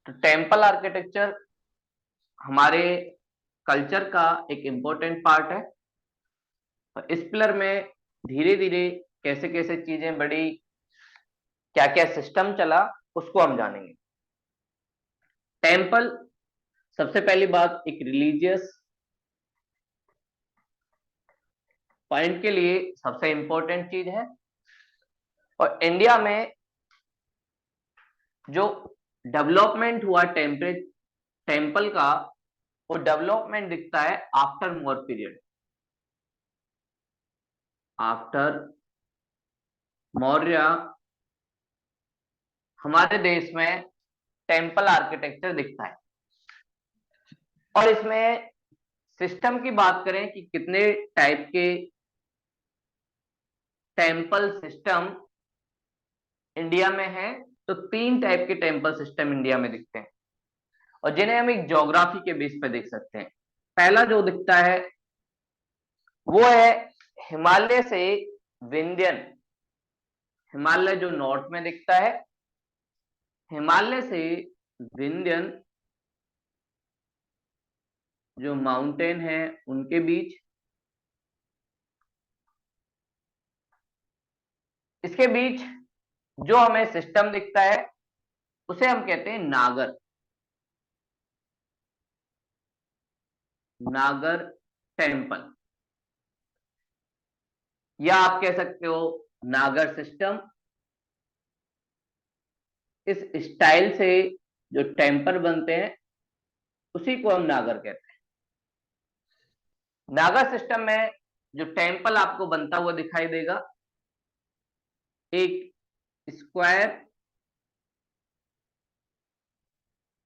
तो temple architecture हमारे culture का एक इम्पोर्टेंट पार्ट है। और इस पिलर में धीरे धीरे कैसे कैसे चीजें बढ़ी, क्या क्या सिस्टम चला, उसको हम जानेंगे। टेम्पल, सबसे पहली बात, एक रिलीजियस पॉइंट के लिए सबसे इंपॉर्टेंट चीज है। और इंडिया में जो डेवलपमेंट हुआ टेम्पल का, वो डेवलपमेंट दिखता है after Maurya period. After Maurya हमारे देश में टेम्पल आर्किटेक्चर दिखता है। और इसमें सिस्टम की बात करें कि कितने टाइप के टेम्पल सिस्टम इंडिया में है, तो 3 टाइप के टेम्पल सिस्टम इंडिया में दिखते हैं और जिन्हें हम एक ज्योग्राफी के बेस पे देख सकते हैं। पहला जो दिखता है वो है हिमालय से विंध्यन। हिमालय जो नॉर्थ में दिखता है, हिमालय से विंध्यन जो माउंटेन है उनके बीच, इसके बीच जो हमें सिस्टम दिखता है उसे हम कहते हैं नागर। नागर टेम्पल, या आप कह सकते हो नागर सिस्टम। इस स्टाइल से जो टेम्पल बनते हैं उसी को हम नागर कहते हैं। नागर सिस्टम में जो टेम्पल आपको बनता हुआ दिखाई देगा, एक स्क्वायर,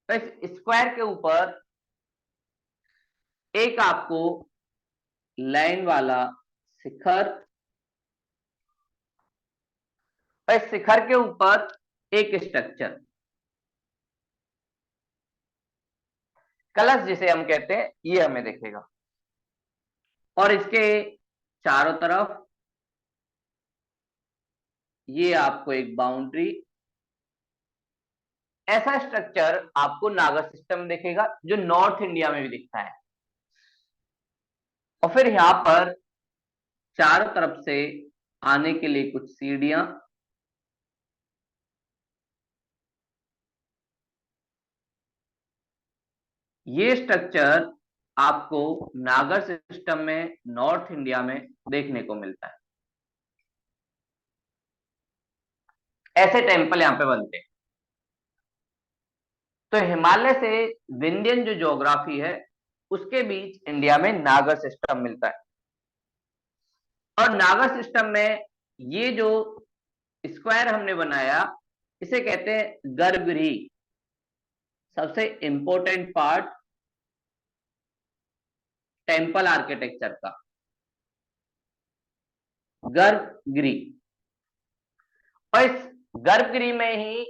तो इस स्क्वायर के ऊपर एक आपको लाइन वाला शिखर, और इस शिखर के ऊपर एक स्ट्रक्चर, कलश जिसे हम कहते हैं, ये हमें दिखेगा। और इसके चारों तरफ ये आपको एक बाउंड्री, ऐसा स्ट्रक्चर आपको नागर सिस्टम दिखेगा जो नॉर्थ इंडिया में भी दिखता है। और फिर यहां पर चारों तरफ से आने के लिए कुछ सीढ़ियां, ये स्ट्रक्चर आपको नागर सिस्टम में नॉर्थ इंडिया में देखने को मिलता है। ऐसे टेम्पल यहां पे बनते हैं। तो हिमालय से विंध्यन जो ज्योग्राफी है उसके बीच इंडिया में नागर सिस्टम मिलता है। और नागर सिस्टम में ये जो स्क्वायर हमने बनाया, इसे कहते हैं गर्भगृह। सबसे इंपॉर्टेंट पार्ट टेम्पल आर्किटेक्चर का, गर्भगृह। और इस गर्भगृह में ही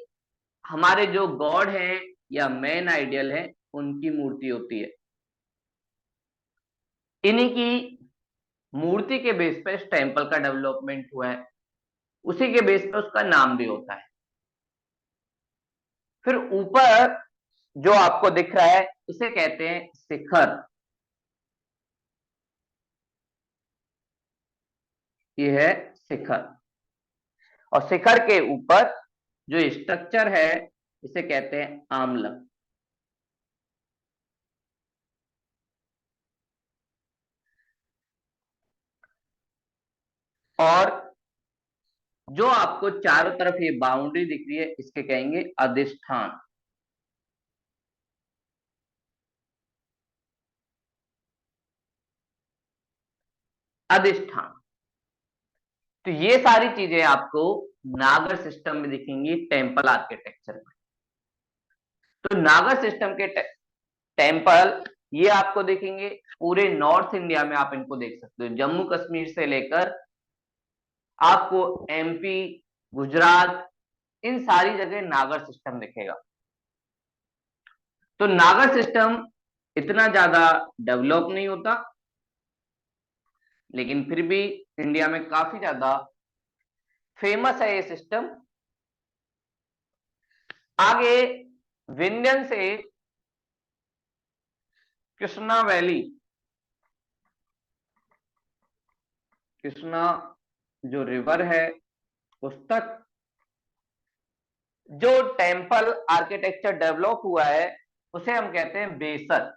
हमारे जो गॉड हैं या मेन आइडियल है उनकी मूर्ति होती है। इन्हीं की मूर्ति के बेस पे इस टेम्पल का डेवलपमेंट हुआ है, उसी के बेस पे उसका नाम भी होता है। फिर ऊपर जो आपको दिख रहा है इसे कहते हैं शिखर। ये है शिखर। और शिखर के ऊपर जो स्ट्रक्चर है इसे कहते हैं आमलक। और जो आपको चारों तरफ ये बाउंड्री दिख रही है इसके कहेंगे अधिष्ठान। अधिष्ठान, तो ये सारी चीजें आपको नागर सिस्टम में दिखेंगी टेम्पल आर्किटेक्चर में। तो नागर सिस्टम के टेम्पल ये आपको दिखेंगे पूरे नॉर्थ इंडिया में। आप इनको देख सकते हो, जम्मू कश्मीर से लेकर आपको एमपी, गुजरात, इन सारी जगह नागर सिस्टम दिखेगा। तो नागर सिस्टम इतना ज्यादा डेवलप नहीं होता, लेकिन फिर भी इंडिया में काफी ज्यादा फेमस है ये सिस्टम। आगे विंध्यन से कृष्णा वैली, कृष्णा जो रिवर है उस तक जो टेम्पल आर्किटेक्चर डेवलप हुआ है उसे हम कहते हैं बेसर।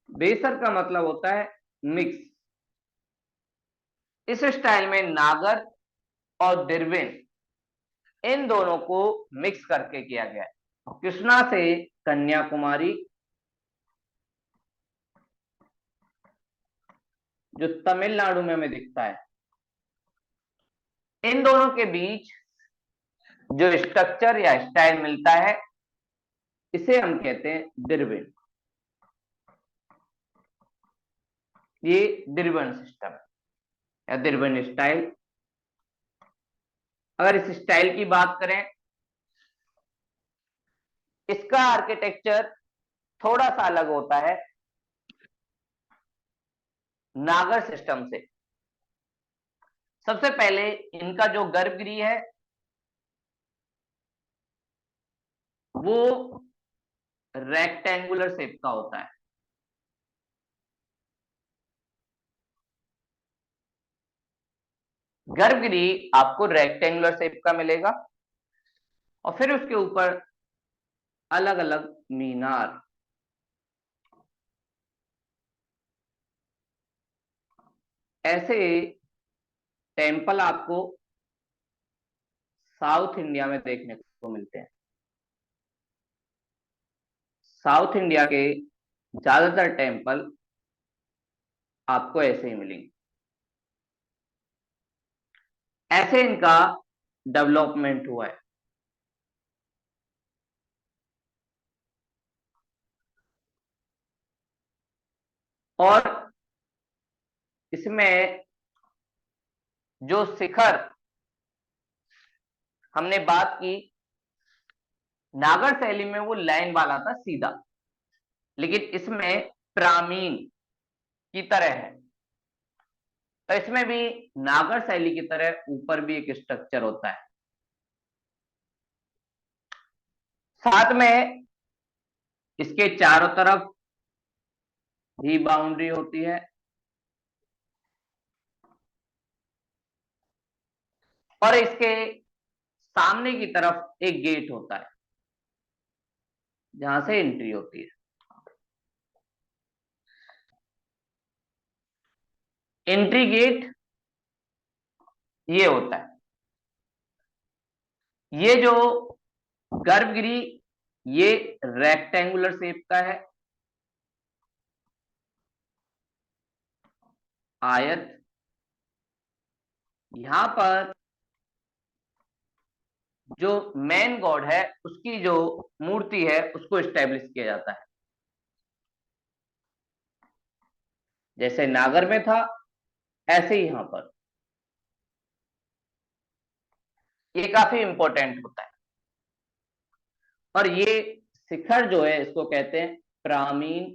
बेसर का मतलब होता है मिक्स। इस स्टाइल में नागर और दिरवेन इन दोनों को मिक्स करके किया गया है। कृष्णा से कन्याकुमारी जो तमिलनाडु में हमें दिखता है, इन दोनों के बीच जो स्ट्रक्चर या स्टाइल मिलता है इसे हम कहते हैं दिरवेन। ये दिरवेन सिस्टम है या दिरवेन स्टाइल। अगर इस स्टाइल की बात करें, इसका आर्किटेक्चर थोड़ा सा अलग होता है नागर सिस्टम से। सबसे पहले इनका जो गर्भगृह है वो रेक्टेंगुलर शेप का होता है। गर्भगृह आपको रेक्टेंगुलर शेप का मिलेगा और फिर उसके ऊपर अलग अलग मीनार। ऐसे टेम्पल आपको साउथ इंडिया में देखने को मिलते हैं। साउथ इंडिया के ज्यादातर टेम्पल आपको ऐसे ही मिलेंगे। ऐसे इनका डेवलपमेंट हुआ है। और इसमें जो शिखर हमने बात की, नागर शैली में वो लाइन वाला था सीधा, लेकिन इसमें प्रामीण की तरह है। तो इसमें भी नागर शैली की तरह ऊपर भी एक स्ट्रक्चर होता है। साथ में इसके चारों तरफ भी बाउंड्री होती है और इसके सामने की तरफ एक गेट होता है जहां से एंट्री होती है। एंट्री गेट ये होता है। ये जो गर्भगृह ये रेक्टेंगुलर शेप का है, आयत। यहां पर जो मेन गॉड है उसकी जो मूर्ति है उसको स्टैब्लिश किया जाता है। जैसे नागर में था ऐसे ही यहां पर। ये काफी इंपॉर्टेंट होता है। और ये शिखर जो है इसको कहते हैं प्रामीण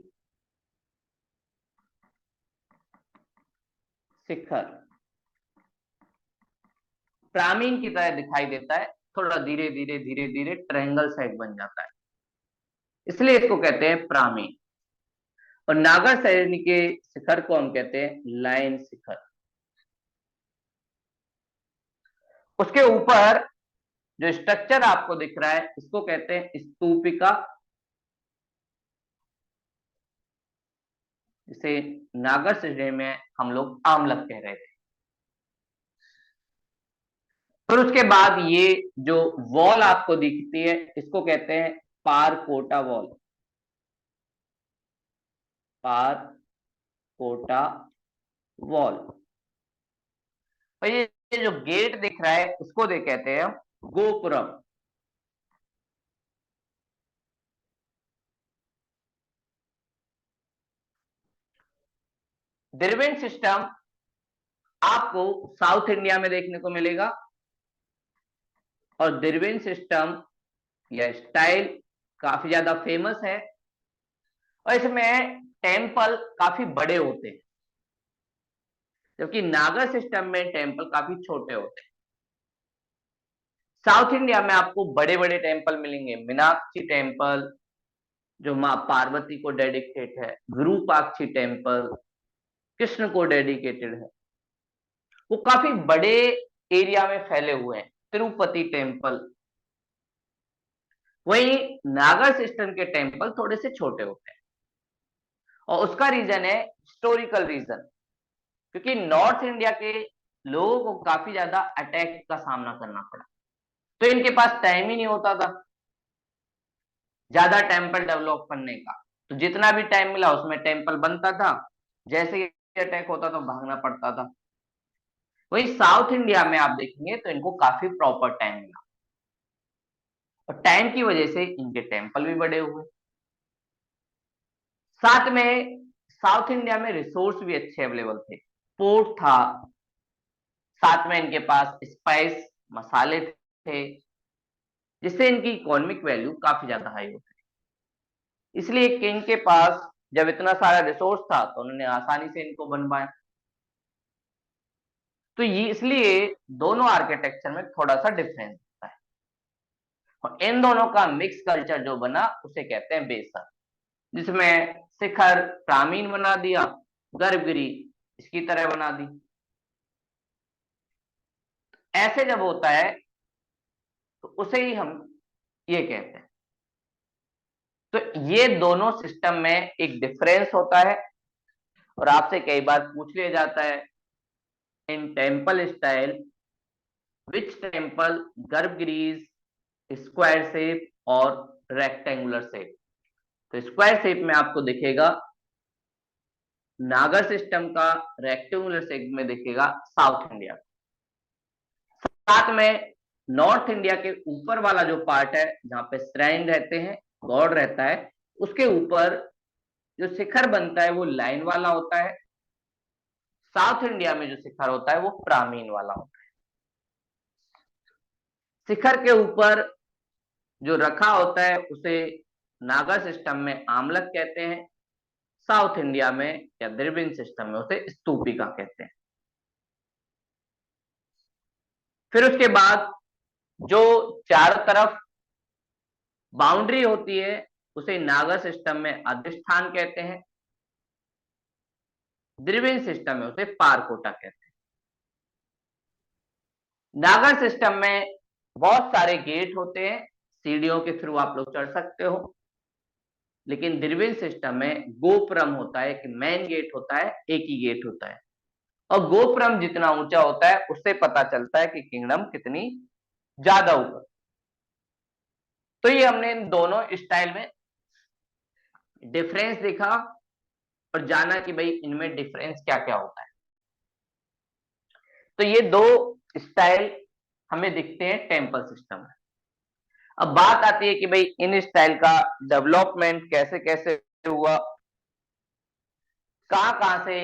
शिखर। प्रामीण की तरह दिखाई देता है, थोड़ा धीरे धीरे धीरे धीरे ट्रायंगल शेप बन जाता है, इसलिए इसको कहते हैं प्रामीण। और नागर शैली के शिखर को हम कहते हैं लाइन शिखर। उसके ऊपर जो स्ट्रक्चर आपको दिख रहा है इसको कहते हैं स्तूपिका, जिसे नागर शैली में हम लोग आमलक कह रहे थे। फिर उसके बाद ये जो वॉल आपको दिखती है इसको कहते हैं पारकोटा वॉल। पारकोटा वॉल। और ये जो गेट दिख रहा है इसको दे कहते हैं हम गोपुरम। द्रविड़ सिस्टम आपको साउथ इंडिया में देखने को मिलेगा और द्रविड़ सिस्टम या स्टाइल काफी ज्यादा फेमस है और इसमें टेम्पल काफी बड़े होते हैं, जबकि नागर सिस्टम में टेम्पल काफी छोटे होते हैं। साउथ इंडिया में आपको बड़े बड़े टेम्पल मिलेंगे, मीनाक्षी टेम्पल जो माँ पार्वती को डेडिकेट है, विरूपाक्षी टेम्पल कृष्ण को डेडिकेटेड है, वो काफी बड़े एरिया में फैले हुए हैं, तिरुपति टेम्पल। वहीं नागर सिस्टम के टेम्पल थोड़े से छोटे होते हैं, और उसका रीजन है हिस्टोरिकल रीजन, क्योंकि नॉर्थ इंडिया के लोगों को काफी ज्यादा अटैक का सामना करना पड़ा, तो इनके पास टाइम ही नहीं होता था ज्यादा टेम्पल डेवलप करने का। तो जितना भी टाइम मिला उसमें टेम्पल बनता था, जैसे ही अटैक होता तो भागना पड़ता था। वही साउथ इंडिया में आप देखेंगे तो इनको काफी प्रॉपर टाइम मिला, और टाइम की वजह से इनके टेम्पल भी बड़े हुए। साथ में साउथ इंडिया में रिसोर्स भी अच्छे अवेलेबल थे, पोर्ट था, साथ में इनके पास स्पाइस मसाले थे, जिससे इनकी इकोनॉमिक वैल्यू काफी ज्यादा हाई होती है। इसलिए किंग के पास जब इतना सारा रिसोर्स था तो उन्होंने आसानी से इनको बनवाया। तो ये इसलिए दोनों आर्किटेक्चर में थोड़ा सा डिफरेंस होता है, और इन दोनों का मिक्स कल्चर जो बना उसे कहते हैं बेसर, जिसमें शिखर प्रामीण बना दिया, गर्भगिरी इसकी तरह बना दी। ऐसे जब होता है तो उसे ही हम ये कहते हैं। तो ये दोनों सिस्टम में एक डिफरेंस होता है, और आपसे कई बार पूछ लिया जाता है in temple style which temple गर्भगिरीज स्क्वायर शेप और रेक्टेंगुलर शेप। तो स्क्वायर शेप में आपको दिखेगा नागर सिस्टम का, रेक्टेंगुलर शेप में दिखेगा साउथ इंडिया। साथ में नॉर्थ इंडिया के ऊपर वाला जो पार्ट है जहां पे श्राइन रहते हैं, गॉड रहता है, उसके ऊपर जो शिखर बनता है वो लाइन वाला होता है। साउथ इंडिया में जो शिखर होता है वो प्रामीण वाला होता है। शिखर के ऊपर जो रखा होता है उसे नागा सिस्टम में आमलक कहते हैं, साउथ इंडिया में या द्रविड़ सिस्टम में उसे स्तूपिका कहते हैं। फिर उसके बाद जो चारों तरफ बाउंड्री होती है उसे नागा सिस्टम में अधिष्ठान कहते हैं, द्रविड़ सिस्टम में उसे पारकोटा कहते हैं। नागर सिस्टम में बहुत सारे गेट होते हैं, सीढ़ियों के थ्रू आप लोग चढ़ सकते हो, लेकिन द्रविड़ सिस्टम में गोपुरम होता है, कि मेन गेट होता है, एक ही गेट होता है, और गोपुरम जितना ऊंचा होता है उससे पता चलता है कि किंगडम कितनी ज्यादा ऊपर। तो ये हमने इन दोनों स्टाइल में डिफरेंस देखा और जाना कि भाई इनमें डिफरेंस क्या क्या होता है। तो ये दो स्टाइल हमें दिखते हैं टेम्पल सिस्टम में। अब बात आती है कि भाई इन स्टाइल का डेवलपमेंट कैसे कैसे हुआ, कहां कहां से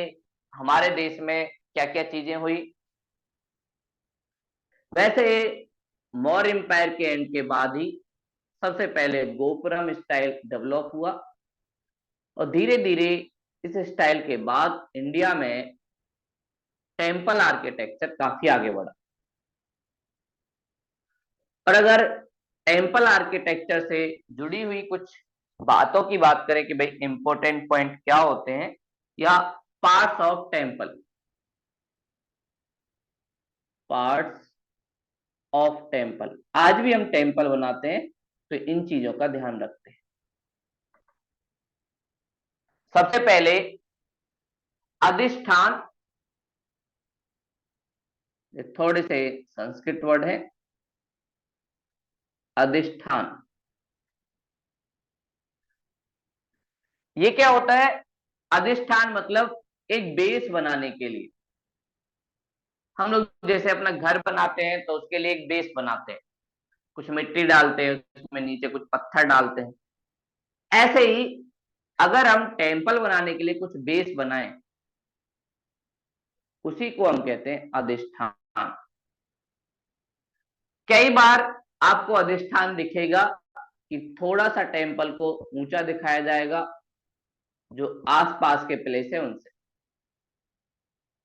हमारे देश में क्या क्या चीजें हुई। वैसे मौर्य एम्पायर के एंड के बाद ही सबसे पहले गोपुरम स्टाइल डेवलप हुआ, और धीरे धीरे इस स्टाइल के बाद इंडिया में टेम्पल आर्किटेक्चर काफी आगे बढ़ा। और अगर टेम्पल आर्किटेक्चर से जुड़ी हुई कुछ बातों की बात करें कि भाई इंपॉर्टेंट पॉइंट क्या होते हैं, या parts of temple, parts of temple, आज भी हम टेम्पल बनाते हैं तो इन चीजों का ध्यान रखते हैं। सबसे पहले अधिष्ठान, थोड़े से संस्कृत वर्ड है, अधिष्ठान। ये क्या होता है? अधिष्ठान मतलब एक बेस बनाने के लिए। हम लोग जैसे अपना घर बनाते हैं तो उसके लिए एक बेस बनाते हैं, कुछ मिट्टी डालते हैं, उसमें नीचे कुछ पत्थर डालते हैं। ऐसे ही अगर हम टेम्पल बनाने के लिए कुछ बेस बनाएं, उसी को हम कहते हैं अधिष्ठान। कई बार आपको अधिष्ठान दिखेगा कि थोड़ा सा टेम्पल को ऊंचा दिखाया जाएगा जो आसपास के प्लेस है उनसे,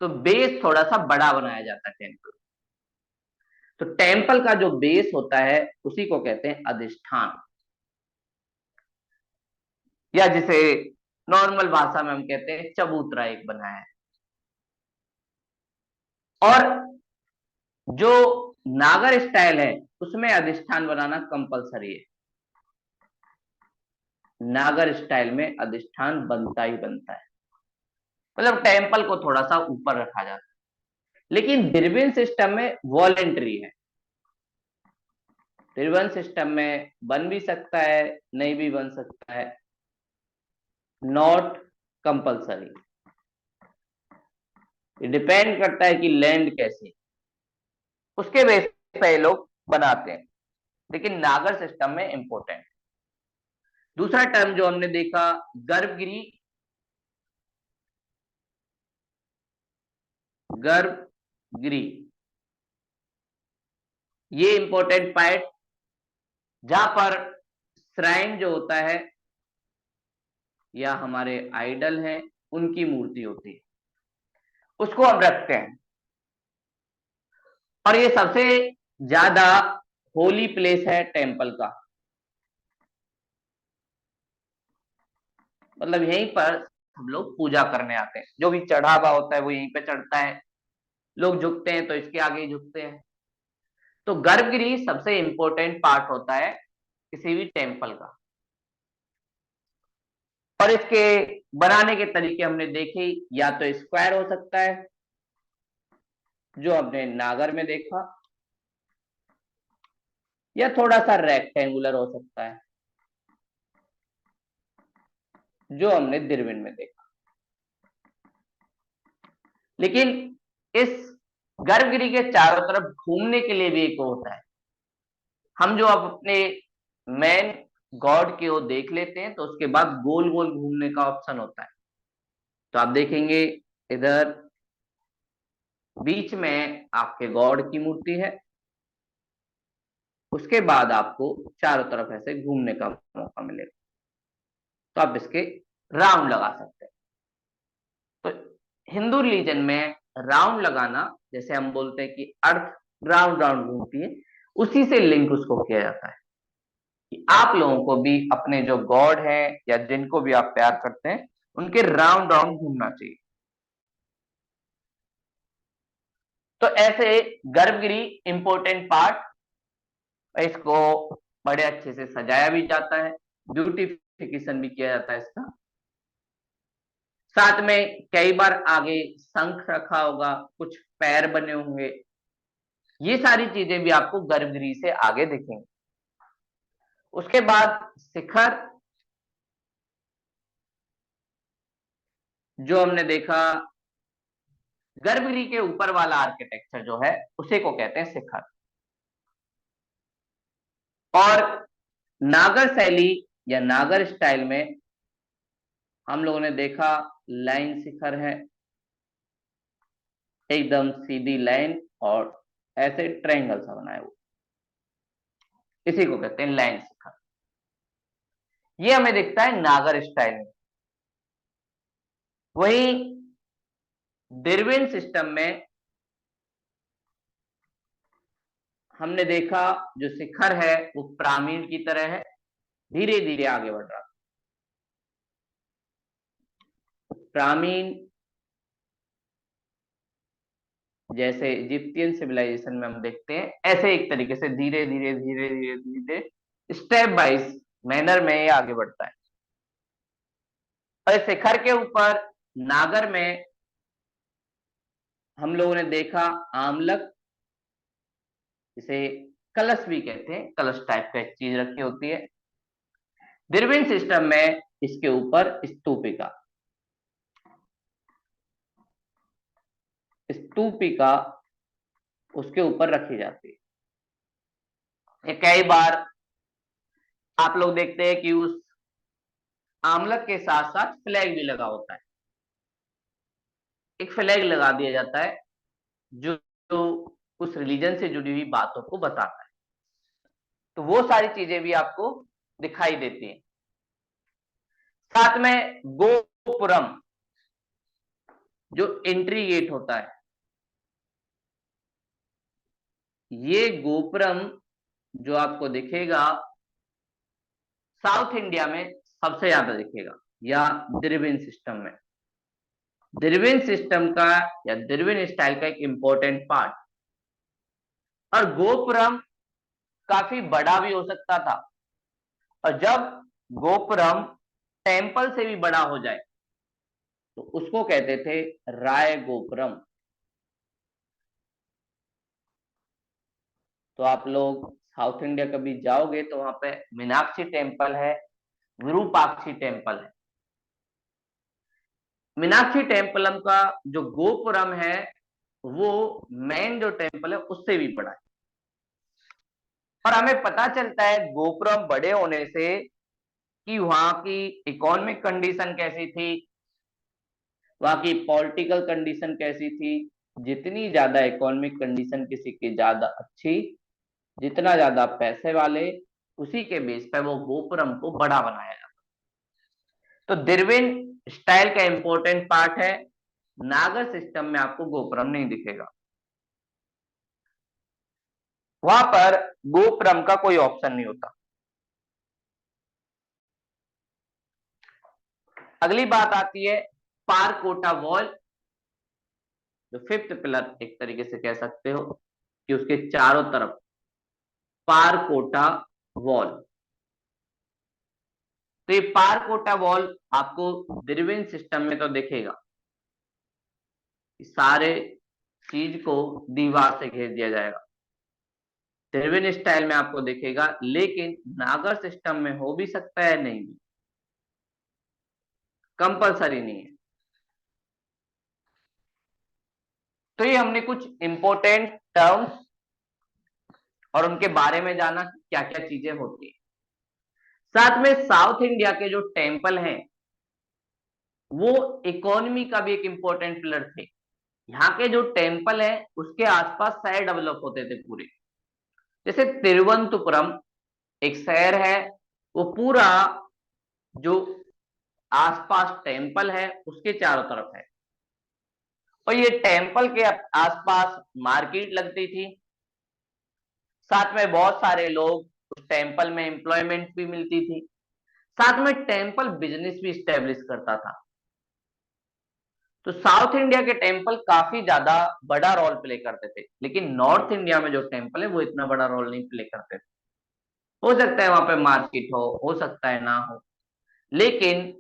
तो बेस थोड़ा सा बड़ा बनाया जाता है टेम्पल। तो टेम्पल का जो बेस होता है उसी को कहते हैं अधिष्ठान, या जिसे नॉर्मल भाषा में हम कहते हैं चबूतरा एक बनाया है। और जो नागर स्टाइल है उसमें अधिष्ठान बनाना कंपलसरी है। नागर स्टाइल में अधिष्ठान बनता ही बनता है, मतलब टेम्पल को थोड़ा सा ऊपर रखा जाता है। लेकिन द्रविड़ सिस्टम में वॉलेंट्री है। द्रविड़ सिस्टम में बन भी सकता है, नहीं भी बन सकता है, नॉट कंपलसरी। डिपेंड करता है कि लैंड कैसी, उसके बेस पे ये लोग बनाते हैं। लेकिन नागर सिस्टम में इंपॉर्टेंट। दूसरा टर्म जो हमने देखा, गर्भगिरी। गर्भगिरी ये इंपॉर्टेंट पार्ट, जहां पर श्राइन जो होता है या हमारे आइडल हैं उनकी मूर्ति होती है, उसको हम रखते हैं। और ये सबसे ज्यादा होली प्लेस है टेम्पल का, मतलब यहीं पर हम लोग पूजा करने आते हैं। जो भी चढ़ावा होता है वो यहीं पे चढ़ता है, लोग झुकते हैं तो इसके आगे ही झुकते हैं। तो गर्भगृह सबसे इंपॉर्टेंट पार्ट होता है किसी भी टेम्पल का। और इसके बनाने के तरीके हमने देखे, या तो स्क्वायर हो सकता है जो हमने नागर में देखा, या थोड़ा सा रेक्टेंगुलर हो सकता है जो हमने द्रविड़ में देखा। लेकिन इस गर्भगृह के चारों तरफ घूमने के लिए भी एक होता है। हम जो अब अपने मेन गॉड की ओर देख लेते हैं तो उसके बाद गोल गोल घूमने का ऑप्शन होता है। तो आप देखेंगे इधर बीच में आपके गॉड की मूर्ति है, उसके बाद आपको चारों तरफ ऐसे घूमने का मौका मिलेगा। तो आप इसके राउंड लगा सकते हैं। तो हिंदू रिलीजन में राउंड लगाना, जैसे हम बोलते हैं कि अर्थ राउंड राउंड घूमती है, उसी से लिंक उसको किया जाता है कि आप लोगों को भी अपने जो गॉड है या जिनको भी आप प्यार करते हैं उनके राउंड राउंड घूमना चाहिए। तो ऐसे गर्भगृह इंपॉर्टेंट पार्ट, इसको बड़े अच्छे से सजाया भी जाता है, ब्यूटिफिकेशन भी किया जाता है इसका। साथ में कई बार आगे शंख रखा होगा, कुछ पैर बने होंगे, ये सारी चीजें भी आपको गर्भगृह से आगे दिखेंगी। उसके बाद शिखर, जो हमने देखा गर्भगृह के ऊपर वाला आर्किटेक्चर जो है उसे को कहते हैं शिखर। और नागर शैली या नागर स्टाइल में हम लोगों ने देखा लाइन शिखर है, एकदम सीधी लाइन और ऐसे ट्रायंगल सा बनाया हुआ, इसी को कहते हैं लाइन शिखर। ये हमें दिखता है नागर स्टाइल में। वही द्रविड़ सिस्टम में हमने देखा जो शिखर है वो पिरामिड की तरह है, धीरे धीरे आगे बढ़ रहा। पिरामिड जैसे इजिप्टियन सिविलाइजेशन में हम देखते हैं, ऐसे एक तरीके से धीरे धीरे धीरे धीरे धीरे स्टेप बाइज मैनर में ये आगे बढ़ता है। और शिखर के ऊपर नागर में हम लोगों ने देखा आमलक, जिसे कलश भी कहते हैं, कलश टाइप का एक चीज रखी होती है। द्रविड़ सिस्टम में इसके ऊपर स्तूपिका, स्तूपिका उसके ऊपर रखी जाती है। ये कई बार आप लोग देखते हैं कि उस आमलक के साथ साथ फ्लैग भी लगा होता है, एक फ्लैग लगा दिया जाता है जो उस रिलीजन से जुड़ी हुई बातों को बताता है। तो वो सारी चीजें भी आपको दिखाई देती हैं। साथ में गोपुरम, जो एंट्री गेट होता है, ये गोपुरम जो आपको दिखेगा साउथ इंडिया में सबसे ज्यादा दिखेगा, या द्रविड़ सिस्टम में। द्रविड़ सिस्टम का या द्रविड़ स्टाइल का एक इंपॉर्टेंट पार्ट। और गोपुरम काफी बड़ा भी हो सकता था, और जब गोपुरम टेम्पल से भी बड़ा हो जाए तो उसको कहते थे राय गोपुरम। तो आप लोग साउथ इंडिया कभी जाओगे तो वहां पे मीनाक्षी टेम्पल है, विरूपाक्षी टेम्पल है। मीनाक्षी टेम्पलम का जो गोपुरम है वो मेन जो टेम्पल है उससे भी बड़ा है। और हमें पता चलता है गोपुरम बड़े होने से कि वहां की इकोनॉमिक कंडीशन कैसी थी, वहां की पॉलिटिकल कंडीशन कैसी थी। जितनी ज्यादा इकोनॉमिक कंडीशन किसी की ज्यादा अच्छी, जितना ज्यादा पैसे वाले, उसी के बेस पे वो गोपुरम को बड़ा बनाया जाता। तो द्रविड़ स्टाइल का इंपॉर्टेंट पार्ट है। नागर सिस्टम में आपको गोपुरम नहीं दिखेगा, वहां पर गोपुरम का कोई ऑप्शन नहीं होता। अगली बात आती है पारकोटा वॉल, जो फिफ्थ पिलर एक तरीके से कह सकते हो कि उसके चारों तरफ पारकोटा वॉल। तो ये पारकोटा वॉल आपको द्रविड़ सिस्टम में तो दिखेगा, सारे चीज को दीवार से घेर दिया जाएगा। द्रविड़ स्टाइल में आपको दिखेगा, लेकिन नागर सिस्टम में हो भी सकता है, नहीं भी, कंपलसरी नहीं है। तो ये हमने कुछ इंपॉर्टेंट टर्म्स और उनके बारे में जाना, क्या क्या चीजें होती है। साथ में साउथ इंडिया के जो टेम्पल हैं वो इकोनॉमी का भी एक इंपॉर्टेंट पिलर थे। यहाँ के जो टेम्पल है उसके आसपास शहर डेवलप होते थे पूरे। जैसे तिरुवनंतपुरम एक शहर है, वो पूरा जो आसपास टेम्पल है उसके चारों तरफ है। और ये टेम्पल के आसपास मार्केट लगती थी, साथ में बहुत सारे लोग उस टेम्पल में एम्प्लॉयमेंट भी मिलती थी, साथ में टेम्पल बिजनेस भी स्टेब्लिश करता था। तो साउथ इंडिया के टेम्पल काफी ज्यादा बड़ा रोल प्ले करते थे, लेकिन नॉर्थ इंडिया में जो टेम्पल है वो इतना बड़ा रोल नहीं प्ले करते थे। हो सकता है वहां पे मार्केट हो सकता है ना हो, लेकिन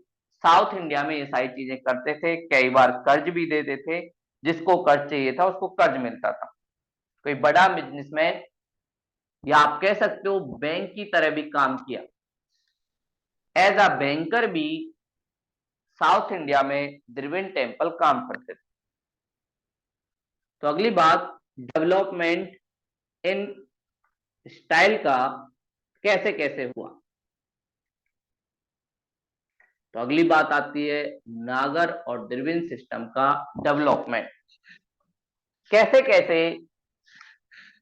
साउथ इंडिया में ये सारी चीजें करते थे। कई बार कर्ज भी देते थे, जिसको कर्ज चाहिए था उसको कर्ज मिलता था। कोई बड़ा बिजनेसमैन, या आप कह सकते हो बैंक की तरह भी काम किया, एज अ बैंकर भी साउथ इंडिया में द्रविड़ टेम्पल काम करते थे। तो अगली बात, डेवलपमेंट इन स्टाइल का कैसे कैसे हुआ। तो अगली बात आती है नागर और द्रविड़ सिस्टम का डेवलपमेंट। कैसे कैसे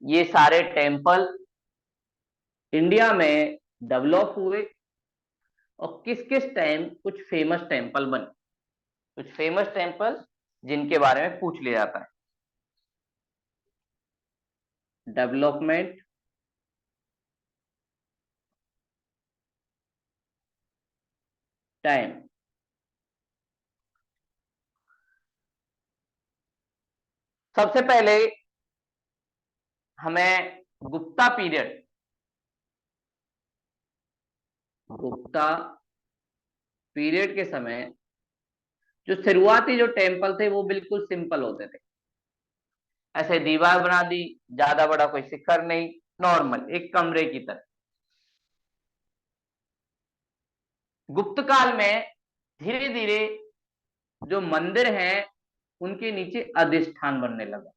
ये सारे टेम्पल इंडिया में डेवलप हुए, और किस किस टाइम कुछ फेमस टेम्पल बने, कुछ फेमस टेम्पल जिनके बारे में पूछ लिया जाता है। Development time. सबसे पहले हमें गुप्ता पीरियड, गुप्ता पीरियड के समय जो शुरुआती जो टेम्पल थे वो बिल्कुल सिंपल होते थे। ऐसे दीवार बना दी, ज्यादा बड़ा कोई शिखर नहीं, नॉर्मल एक कमरे की तरह। गुप्त काल में धीरे धीरे जो मंदिर हैं उनके नीचे अधिष्ठान बनने लगा।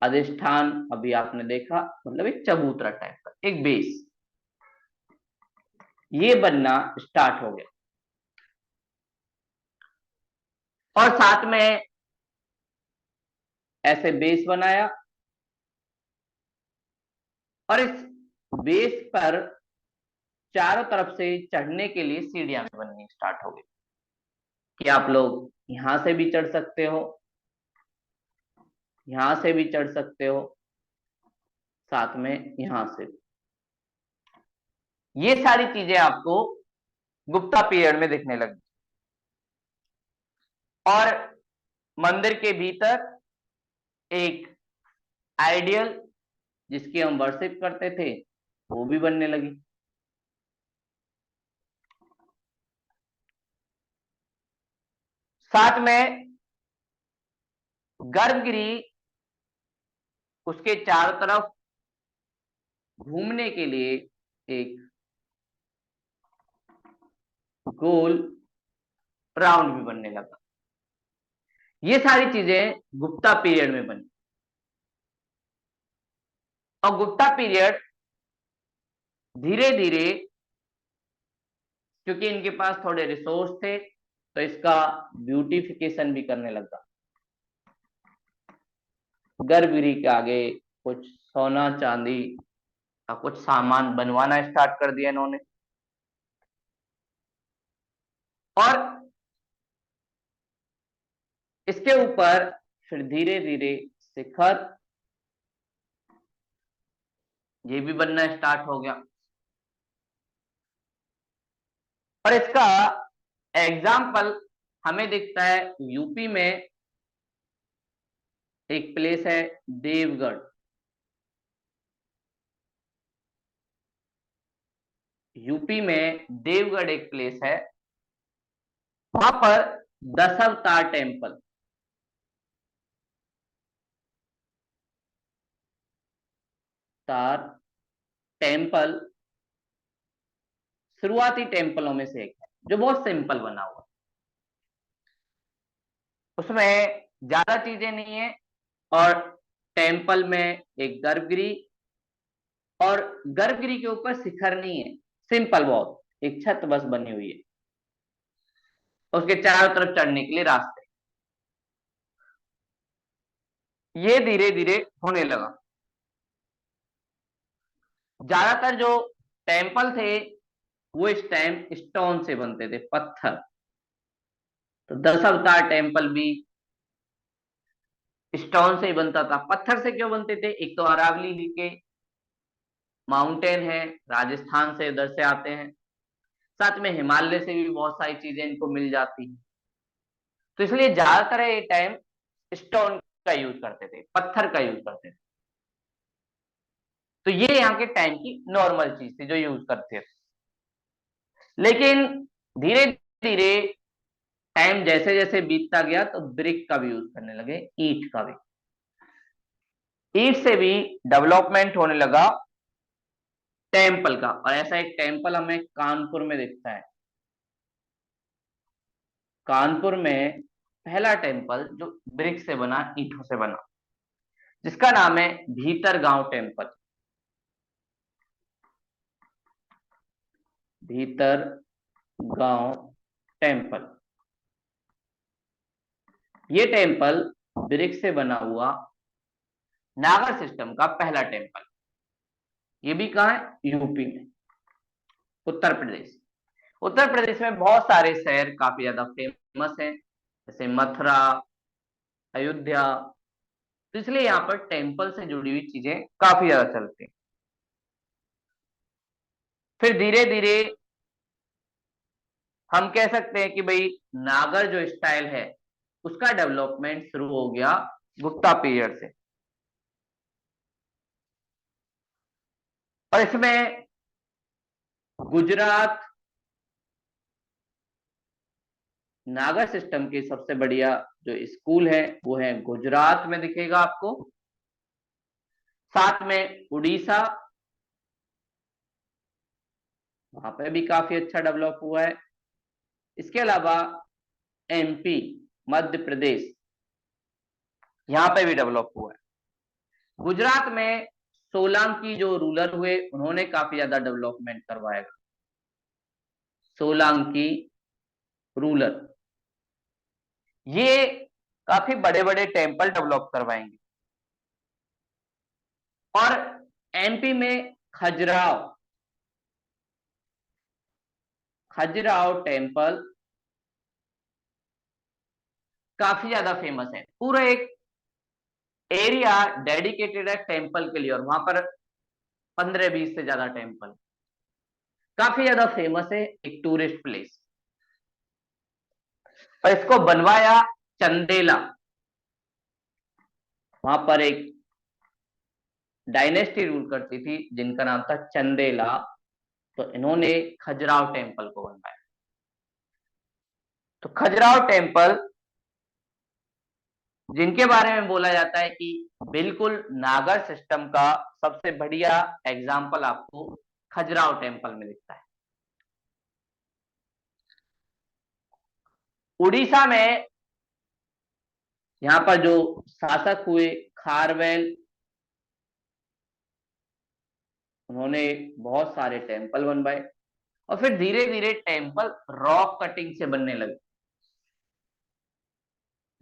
अधिष्ठान अभी आपने देखा, मतलब एक चबूतरा टाइप का एक बेस, ये बनना स्टार्ट हो गया। और साथ में ऐसे बेस बनाया, और इस बेस पर चारों तरफ से चढ़ने के लिए सीढ़ियां बननी स्टार्ट हो गई, कि आप लोग यहां से भी चढ़ सकते हो, यहां से भी चढ़ सकते हो, साथ में यहां से भी। ये सारी चीजें आपको गुप्ता पीरियड में दिखने लगी। और मंदिर के भीतर एक आइडियल जिसकी हम वर्शिप करते थे वो भी बनने लगी। साथ में गर्भगृह उसके चारों तरफ घूमने के लिए एक गोल राउंड भी बनने लगा। ये सारी चीजें गुप्ता पीरियड में बनी। और गुप्ता पीरियड धीरे धीरे, क्योंकि इनके पास थोड़े रिसोर्स थे, तो इसका ब्यूटिफिकेशन भी करने लगा। गर्भगृह के आगे कुछ सोना चांदी का कुछ सामान बनवाना स्टार्ट कर दिया इन्होंने। और इसके ऊपर फिर धीरे धीरे शिखर ये भी बनना स्टार्ट हो गया। और इसका एग्जाम्पल हमें दिखता है यूपी में एक प्लेस है देवगढ़। यूपी में देवगढ़ एक प्लेस है, वहां पर दशावतार टेम्पल, तार टेम्पल शुरुआती टेम्पलों में से एक है जो बहुत सिंपल बना हुआ। उसमें ज्यादा चीजें नहीं है, और टेम्पल में एक गर्भगृह, और गर्भगृह के ऊपर शिखर नहीं है, सिंपल बहुत एक छत बस बनी हुई है, उसके चारों तरफ चढ़ने के लिए रास्ते। ये धीरे धीरे होने लगा। ज्यादातर जो टेम्पल थे वो इस टाइम स्टोन से बनते थे, पत्थर। तो दशावतार टेम्पल भी स्टोन से ही बनता था। पत्थर से क्यों बनते थे? एक तो अरावली हिल के माउंटेन है, राजस्थान से उधर से आते हैं, साथ में हिमालय से भी बहुत सारी चीजें इनको मिल जाती हैं, तो इसलिए ज्यादातर ये टाइम स्टोन का यूज करते थे, पत्थर का यूज करते थे। तो ये यहाँ के टाइम की नॉर्मल चीज थी जो यूज करते थे। लेकिन धीरे धीरे टाइम जैसे जैसे बीतता गया तो ब्रिक का भी यूज करने लगे, ईंट का भी। ईंट से भी डेवलपमेंट होने लगा टेम्पल का। और ऐसा एक टेम्पल हमें कानपुर में दिखता है। कानपुर में पहला टेम्पल जो ब्रिक से बना, ईंटों से बना, जिसका नाम है भीतरगांव टेम्पल। भीतरगांव टेम्पल, ये टेम्पल ब्रिक से बना हुआ नागर सिस्टम का पहला टेम्पल। ये भी कहाँ है? यूपी में, उत्तर प्रदेश। उत्तर प्रदेश में बहुत सारे शहर काफी ज्यादा फेमस हैं, जैसे मथुरा, अयोध्या। तो इसलिए यहाँ पर टेम्पल से जुड़ी हुई चीजें काफी ज्यादा चलती हैं। फिर धीरे धीरे हम कह सकते हैं कि भाई नागर जो स्टाइल है उसका डेवलपमेंट शुरू हो गया गुप्ता पीरियड से। और इसमें गुजरात नागर सिस्टम की सबसे बढ़िया जो स्कूल है वो है गुजरात में दिखेगा आपको। साथ में उड़ीसा, वहां पे भी काफी अच्छा डेवलप हुआ है। इसके अलावा एमपी, मध्य प्रदेश, यहाँ पे भी डेवलप हुआ है। गुजरात में सोलंकी जो रूलर हुए उन्होंने काफी ज्यादा डेवलपमेंट करवाया। सोलंकी रूलर ये काफी बड़े बड़े टेम्पल डेवलप करवाएंगे। और एमपी में खजुराहो टेम्पल काफी ज्यादा फेमस है। पूरा एक एरिया डेडिकेटेड है टेम्पल के लिए, और वहां पर 15-20 से ज्यादा टेम्पल, काफी ज्यादा फेमस है, एक टूरिस्ट प्लेस। और इसको बनवाया चंदेला, वहां पर एक डायनेस्टी रूल करती थी जिनका नाम था चंदेला, तो इन्होंने खजुराहो टेम्पल को बनवाया। तो खजुराहो टेम्पल, जिनके बारे में बोला जाता है कि बिल्कुल नागर सिस्टम का सबसे बढ़िया एग्जाम्पल आपको खजुराहो टेम्पल में दिखता है। उड़ीसा में यहाँ पर जो शासक हुए खारवेल, उन्होंने बहुत सारे टेम्पल बनवाए, और फिर धीरे धीरे टेम्पल रॉक कटिंग से बनने लगे।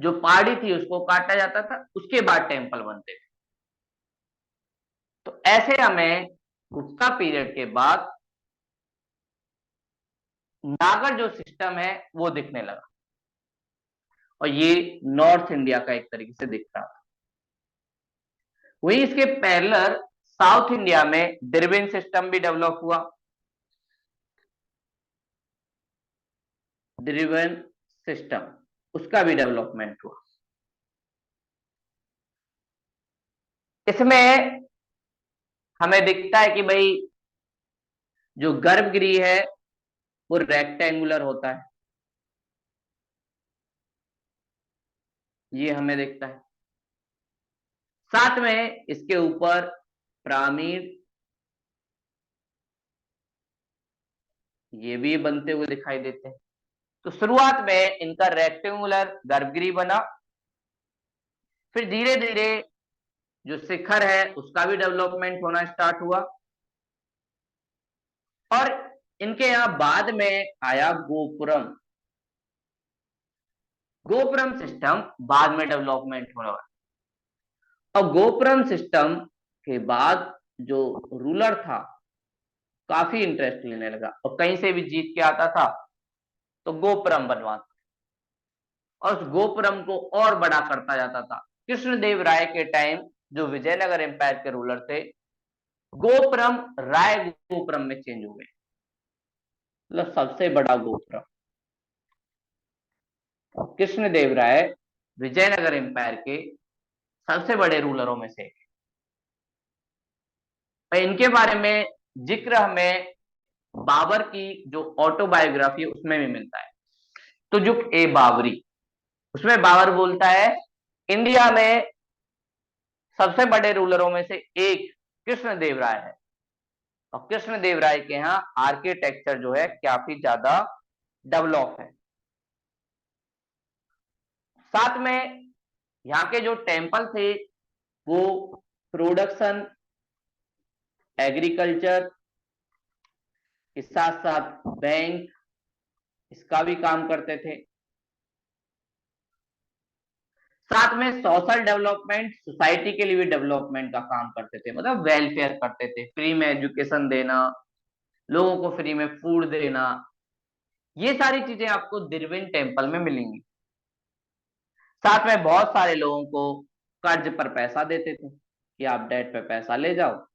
जो पहाड़ी थी उसको काटा जाता था, उसके बाद टेम्पल बनते थे। तो ऐसे हमें गुप्ता पीरियड के बाद नागर जो सिस्टम है वो दिखने लगा, और ये नॉर्थ इंडिया का एक तरीके से दिख रहा था। वहीं इसके पैरेलल साउथ इंडिया में द्रविड़ सिस्टम भी डेवलप हुआ। द्रविड़ सिस्टम, उसका भी डेवलपमेंट हुआ। इसमें हमें दिखता है कि भाई जो गर्भगृह है वो रेक्टेंगुलर होता है, ये हमें दिखता है। साथ में इसके ऊपर पिरामिड, ये भी बनते हुए दिखाई देते हैं। तो शुरुआत में इनका रेक्टेंगुलर गर्भगृह बना, फिर धीरे धीरे जो शिखर है उसका भी डेवलपमेंट होना स्टार्ट हुआ, और इनके यहां बाद में आया गोपुरम। गोपुरम सिस्टम बाद में डेवलपमेंट होना, और गोपुरम सिस्टम के बाद जो रूलर था काफी इंटरेस्ट लेने लगा, और कहीं से भी जीत के आता था तो गोपुरम बनवाता, और उस गोपुरम को और बड़ा करता जाता था। कृष्णदेव राय के टाइम जो विजयनगर एम्पायर के रूलर थे, गोपुरम राय गोपुरम में चेंज हो गए, मतलब सबसे बड़ा गोपुरम। और कृष्णदेव राय विजयनगर एम्पायर के सबसे बड़े रूलरों में से। इनके बारे में जिक्र हमें बाबर की जो ऑटोबायोग्राफी है उसमें भी मिलता है, तुजुक ए बाबरी। उसमें बाबर बोलता है इंडिया में सबसे बड़े रूलरों में से एक कृष्णदेव राय है, और कृष्णदेव राय के यहाँ आर्किटेक्चर जो है काफी ज्यादा डेवलप है। साथ में यहाँ के जो टेम्पल थे वो प्रोडक्शन, एग्रीकल्चर के साथ साथ बैंक, इसका भी काम करते थे। साथ में सोशल डेवलपमेंट, सोसाइटी के लिए भी डेवलपमेंट का काम करते थे, मतलब वेलफेयर करते थे, फ्री में एजुकेशन देना, लोगों को फ्री में फूड देना, ये सारी चीजें आपको द्रविड़ टेम्पल में मिलेंगी। साथ में बहुत सारे लोगों को कर्ज पर पैसा देते थे कि आप डेट पे पैसा ले जाओ,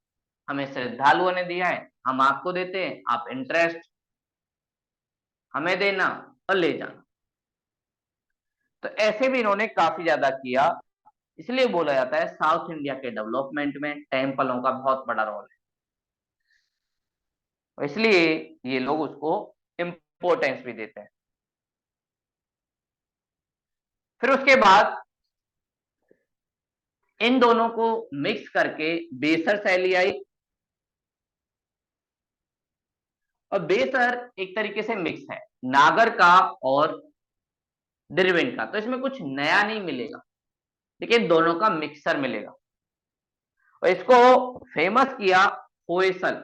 हमें श्रद्धालुओं ने दिया है, हम आपको देते हैं, आप इंटरेस्ट हमें देना और ले जाना। तो ऐसे भी इन्होंने काफी ज्यादा किया, इसलिए बोला जाता है साउथ इंडिया के डेवलपमेंट में टेम्पलों का बहुत बड़ा रोल है, और इसलिए ये लोग उसको इंपोर्टेंस भी देते हैं। फिर उसके बाद इन दोनों को मिक्स करके बेसर शैली आई, और बेसर एक तरीके से मिक्स है नागर का और द्रविड़ का, तो इसमें कुछ नया नहीं मिलेगा, लेकिन दोनों का मिक्सर मिलेगा। और इसको फेमस किया होयसल।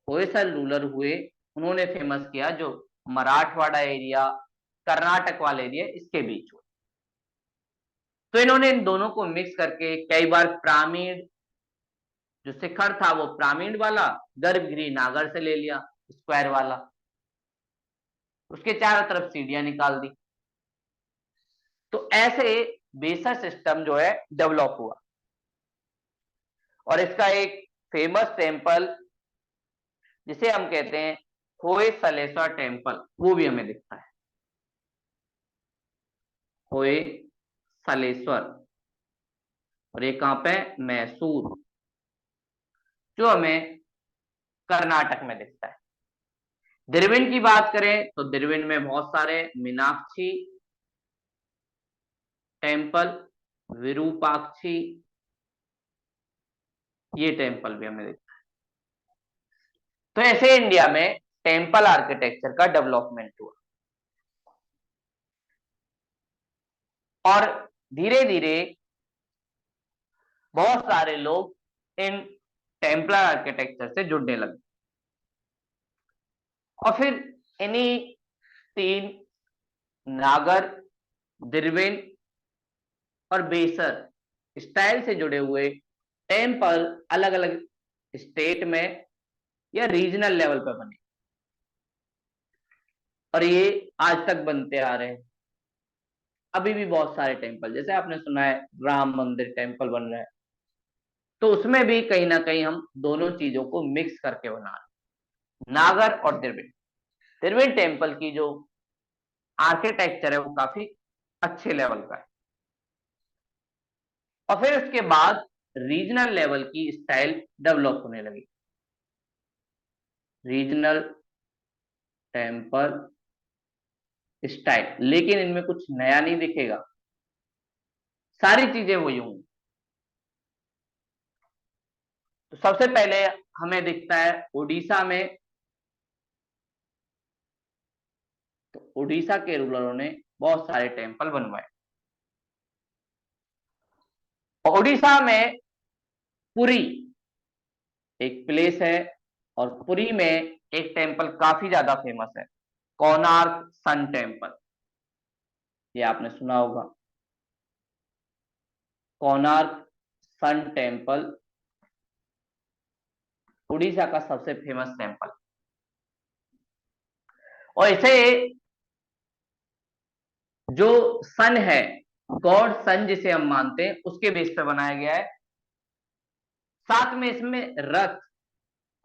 होयसल रूलर हुए, उन्होंने फेमस किया, जो मराठवाड़ा एरिया, कर्नाटक वाले एरिया इसके बीच हुए। तो इन्होंने इन दोनों को मिक्स करके कई बार पिरामिड, जो शिखर था वो पिरामिड वाला, गर्भगृह नागर से ले लिया स्क्वायर वाला, उसके चारों तरफ सीढ़ियां निकाल दी। तो ऐसे बेसर सिस्टम जो है डेवलप हुआ। और इसका एक फेमस टेम्पल जिसे हम कहते हैं होयसलेश्वर टेम्पल, वो भी हमें दिखता है, होयसलेश्वर। और ये कहां पे? मैसूर, जो हमें कर्नाटक में दिखता है। द्रविड़ की बात करें तो द्रविड़ में बहुत सारे मीनाक्षी टेम्पल, विरूपाक्षी, ये टेम्पल भी हमें दिखता है। तो ऐसे इंडिया में टेम्पल आर्किटेक्चर का डेवलपमेंट हुआ और धीरे धीरे बहुत सारे लोग इन टेम्पल आर्किटेक्चर से जुड़ने लगे। और फिर इन्हीं तीन, नागर, द्रविड़ और बेसर स्टाइल से जुड़े हुए टेम्पल अलग अलग स्टेट में या रीजनल लेवल पर बने और ये आज तक बनते आ रहे हैं। अभी भी बहुत सारे टेम्पल, जैसे आपने सुना है राम मंदिर टेम्पल बन रहा है, तो उसमें भी कहीं ना कहीं हम दोनों चीजों को मिक्स करके बना रहे हैं, नागर और द्रविड़। द्रविड़ टेम्पल की जो आर्किटेक्चर है वो काफी अच्छे लेवल का है। और फिर उसके बाद रीजनल लेवल की स्टाइल डेवलप होने लगी, रीजनल टेम्पल स्टाइल। लेकिन इनमें कुछ नया नहीं दिखेगा, सारी चीजें वही होंगी। तो सबसे पहले हमें दिखता है उड़ीसा में, तो उड़ीसा के रूलरों ने बहुत सारे टेम्पल बनवाए। और उड़ीसा में पुरी एक प्लेस है, और पुरी में एक टेम्पल काफी ज्यादा फेमस है, कोणार्क सन टेम्पल। ये आपने सुना होगा, कोणार्क सन टेम्पल उड़ीसा का सबसे फेमस टेम्पल। और इसे जो सन है, गॉड सन जिसे हम मानते हैं, उसके बेस पे बनाया गया है। साथ में इसमें रथ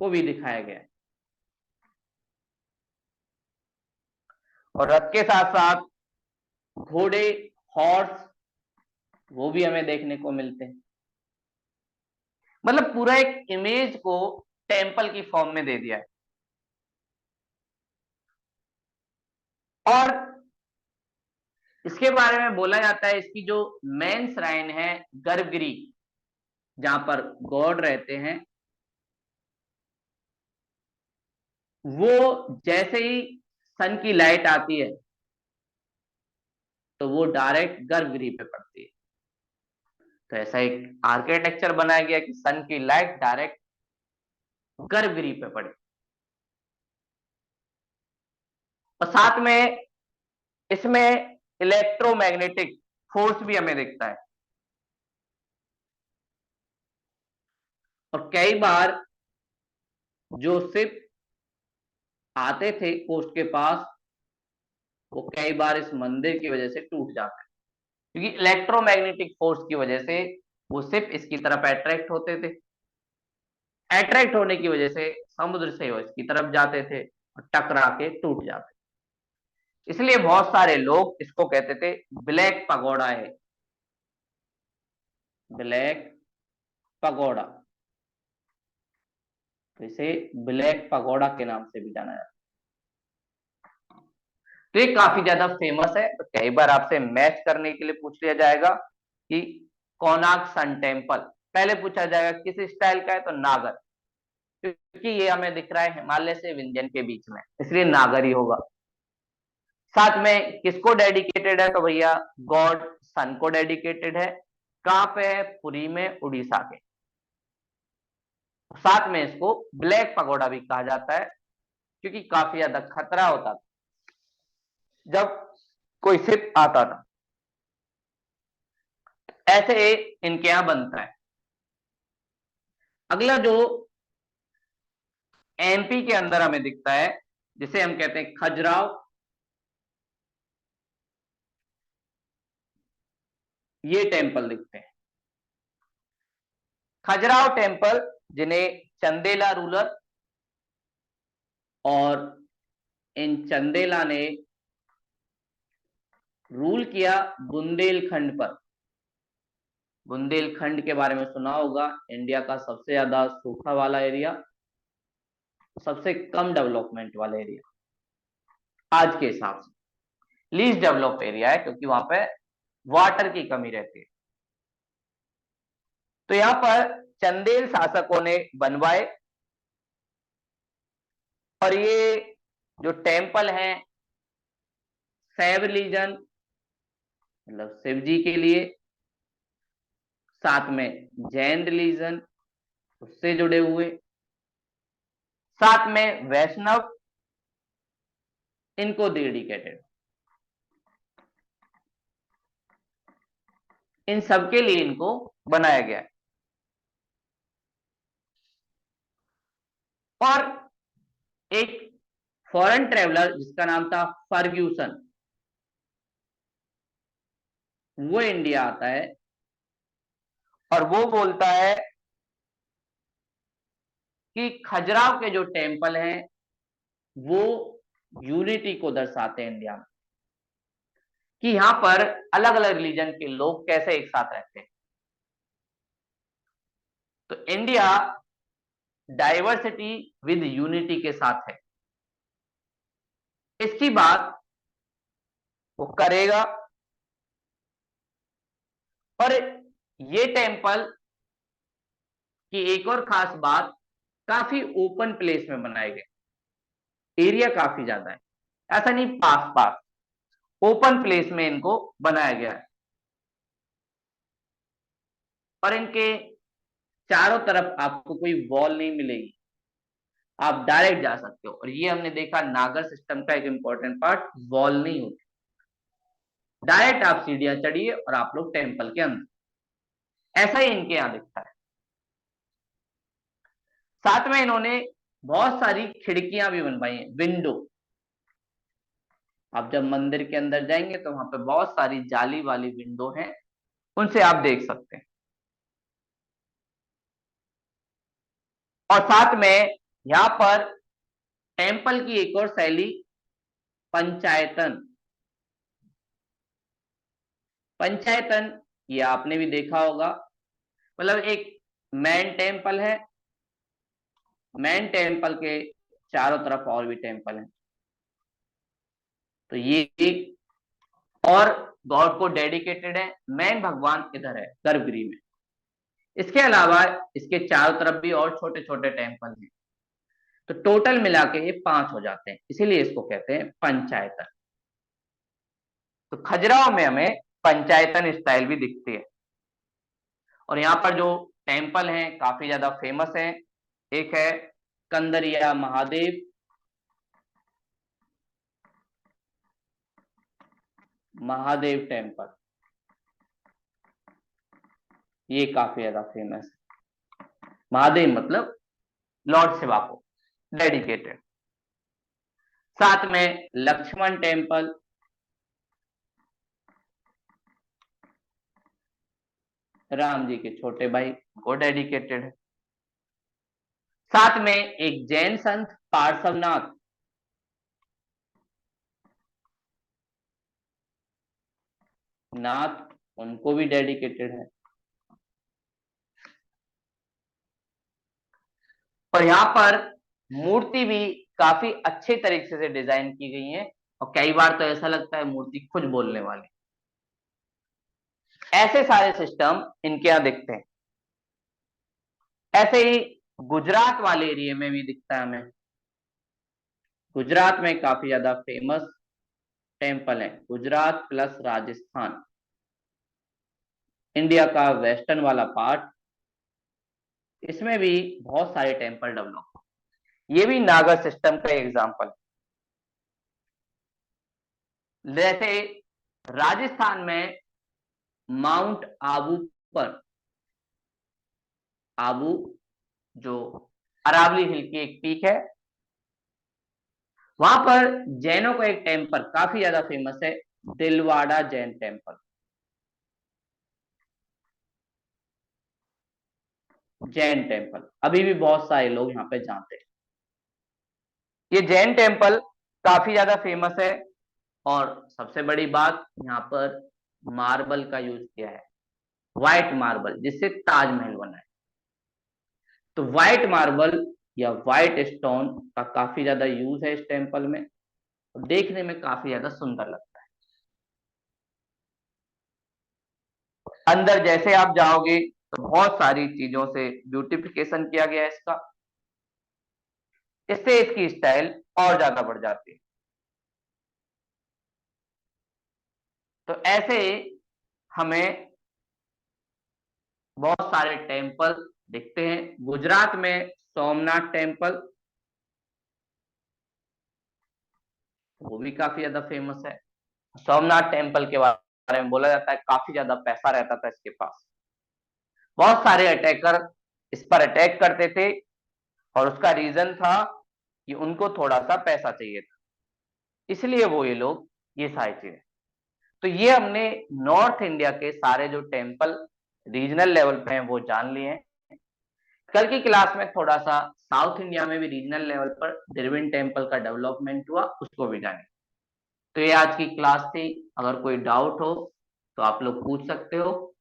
को भी दिखाया गया है, और रथ के साथ साथ घोड़े, हॉर्स, वो भी हमें देखने को मिलते हैं। मतलब पूरा एक इमेज को टेम्पल की फॉर्म में दे दिया है। और इसके बारे में बोला जाता है, इसकी जो मेन श्राइन है गर्भगिरी, जहां पर गॉड रहते हैं, वो जैसे ही सन की लाइट आती है तो वो डायरेक्ट गर्भगिरी पे पड़ती है। तो ऐसा एक आर्किटेक्चर बनाया गया कि सन की लाइट डायरेक्ट गर्भगिरी पे पड़े। और साथ में इसमें इलेक्ट्रोमैग्नेटिक फोर्स भी हमें दिखता है। और कई बार जो शिप आते थे कोस्ट के पास, वो कई बार इस मंदिर की वजह से टूट जाते हैं, क्योंकि इलेक्ट्रोमैग्नेटिक फोर्स की वजह से वो शिप इसकी तरफ अट्रैक्ट होते थे। अट्रैक्ट होने की वजह से समुद्र से वो इसकी तरफ जाते थे और टकरा के टूट जाते। इसलिए बहुत सारे लोग इसको कहते थे ब्लैक पगोड़ा है, ब्लैक पगोड़ा। तो इसे ब्लैक पगोड़ा के नाम से भी जाना जाता है। तो ये काफी ज्यादा फेमस है। तो कई बार आपसे मैच करने के लिए पूछ लिया जाएगा कि कोणार्क सन टेम्पल, पहले पूछा जाएगा किस स्टाइल का है, तो नागर, क्योंकि ये हमें दिख रहा है हिमालय से विंध्यन के बीच में, इसलिए नागर ही होगा। साथ में किसको डेडिकेटेड है, तो भैया गॉड सन को डेडिकेटेड है। कहां पे है? पुरी में, उड़ीसा के। साथ में इसको ब्लैक पगोड़ा भी कहा जाता है, क्योंकि काफी ज्यादा खतरा होता था जब कोई शिप आता था। ऐसे इनके यहां बनता है। अगला जो एमपी के अंदर हमें दिखता है, जिसे हम कहते हैं खजुराहो। ये टेम्पल दिखते हैं। खजुराहो टेम्पल, जिन्हें चंदेला रूलर और इन चंदेला ने रूल किया बुंदेलखंड पर। बुंदेलखंड के बारे में सुना होगा, इंडिया का सबसे ज्यादा सूखा वाला एरिया, सबसे कम डेवलपमेंट वाला एरिया आज के हिसाब से, लीस्ट डेवलप एरिया है, क्योंकि वहां पे वाटर की कमी रहती है। तो यहां पर चंदेल शासकों ने बनवाए, और ये जो टेम्पल है शैव रिलीजन मतलब शिव जी के लिए, साथ में जैन रिलीजन उससे जुड़े हुए, साथ में वैष्णव, इनको डेडिकेटेड, इन सबके लिए इनको बनाया गया है। और एक फॉरेन ट्रेवलर जिसका नाम था फर्ग्यूसन, वो इंडिया आता है और वो बोलता है कि खजुराहो के जो टेम्पल हैं वो यूनिटी को दर्शाते हैं इंडिया में, कि यहां पर अलग अलग रिलीजन के लोग कैसे एक साथ रहते हैं। तो इंडिया डाइवर्सिटी विद यूनिटी के साथ है, इसकी बात वो करेगा। और ये टेम्पल की एक और खास बात, काफी ओपन प्लेस में बनाए गए, एरिया काफी ज्यादा है, ऐसा नहीं पास पास, ओपन प्लेस में इनको बनाया गया है। और इनके चारों तरफ आपको कोई वॉल नहीं मिलेगी, आप डायरेक्ट जा सकते हो। और ये हमने देखा नागर सिस्टम का एक इंपॉर्टेंट पार्ट, वॉल नहीं होती, डायरेक्ट आप सीढ़ियां चढ़िए और आप लोग टेम्पल के अंदर, ऐसा ही इनके यहां दिखता है। साथ में इन्होंने बहुत सारी खिड़कियां भी बनवाई हैं, विंडो। आप जब मंदिर के अंदर जाएंगे तो वहां पे बहुत सारी जाली वाली विंडो हैं, उनसे आप देख सकते हैं। और साथ में यहां पर टेम्पल की एक और शैली, पंचायतन। पंचायतन ये आपने भी देखा होगा, मतलब एक मेन टेम्पल है, मेन टेम्पल के चारों तरफ और भी टेम्पल हैं, तो ये और गॉड को डेडिकेटेड है। मेन भगवान इधर है गर्भगृह में, इसके अलावा इसके चारों तरफ भी और छोटे छोटे टेम्पल हैं, तो टोटल मिला के ये 5 हो जाते हैं, इसीलिए इसको कहते हैं पंचायतन। तो खजुराहो में हमें पंचायतन स्टाइल भी दिखती है। और यहाँ पर जो टेम्पल हैं काफी ज्यादा फेमस हैं, एक है कंदरिया महादेव, महादेव टेम्पल, ये काफी ज्यादा फेमस है। महादेव मतलब लॉर्ड शिवा को डेडिकेटेड। साथ में लक्ष्मण टेम्पल, राम जी के छोटे भाई को डेडिकेटेड है। साथ में एक जैन संत पार्श्वनाथ, नाथ, उनको भी डेडिकेटेड है। और यहाँ पर मूर्ति भी काफी अच्छे तरीके से डिजाइन की गई है, और कई बार तो ऐसा लगता है मूर्ति खुद बोलने वाली। ऐसे सारे सिस्टम इनके यहाँ दिखते हैं। ऐसे ही गुजरात वाले एरिया में भी दिखता है हमें। गुजरात में काफी ज्यादा फेमस टेम्पल है, गुजरात प्लस राजस्थान, इंडिया का वेस्टर्न वाला पार्ट, इसमें भी बहुत सारे टेम्पल डेवलप, ये भी नागर सिस्टम का एग्जाम्पल। जैसे राजस्थान में माउंट आबू पर, आबू जो अरावली हिल की एक पीक है, वहां पर जैनों का एक टेम्पल काफी ज्यादा फेमस है, दिलवाड़ा जैन टेम्पल। जैन टेम्पल अभी भी बहुत सारे लोग यहाँ पे जाते हैं। ये जैन टेम्पल काफी ज्यादा फेमस है, और सबसे बड़ी बात यहाँ पर मार्बल का यूज किया है, व्हाइट मार्बल, जिससे ताजमहल बना है। तो व्हाइट मार्बल या व्हाइट स्टोन का काफी ज्यादा यूज है इस टेम्पल में, देखने में काफी ज्यादा सुंदर लगता है। अंदर जैसे आप जाओगे तो बहुत सारी चीजों से ब्यूटिफिकेशन किया गया है इसका, इससे इसकी स्टाइल और ज्यादा बढ़ जाती है। तो ऐसे हमें बहुत सारे टेम्पल दिखते हैं। गुजरात में सोमनाथ टेम्पल, वो भी काफी ज्यादा फेमस है। सोमनाथ टेम्पल के बारे में बोला जाता है काफी ज्यादा पैसा रहता था इसके पास, बहुत सारे अटैकर इस पर अटैक करते थे, और उसका रीजन था कि उनको थोड़ा सा पैसा चाहिए था, इसलिए वो ये लोग ये सारी चीजें। तो ये हमने नॉर्थ इंडिया के सारे जो टेम्पल रीजनल लेवल पे हैं वो जान लिए हैं। कल की क्लास में थोड़ा सा साउथ इंडिया में भी रीजनल लेवल पर द्रविड़ टेम्पल का डेवलपमेंट हुआ, उसको भी जाने। तो ये आज की क्लास थी। अगर कोई डाउट हो तो आप लोग पूछ सकते हो।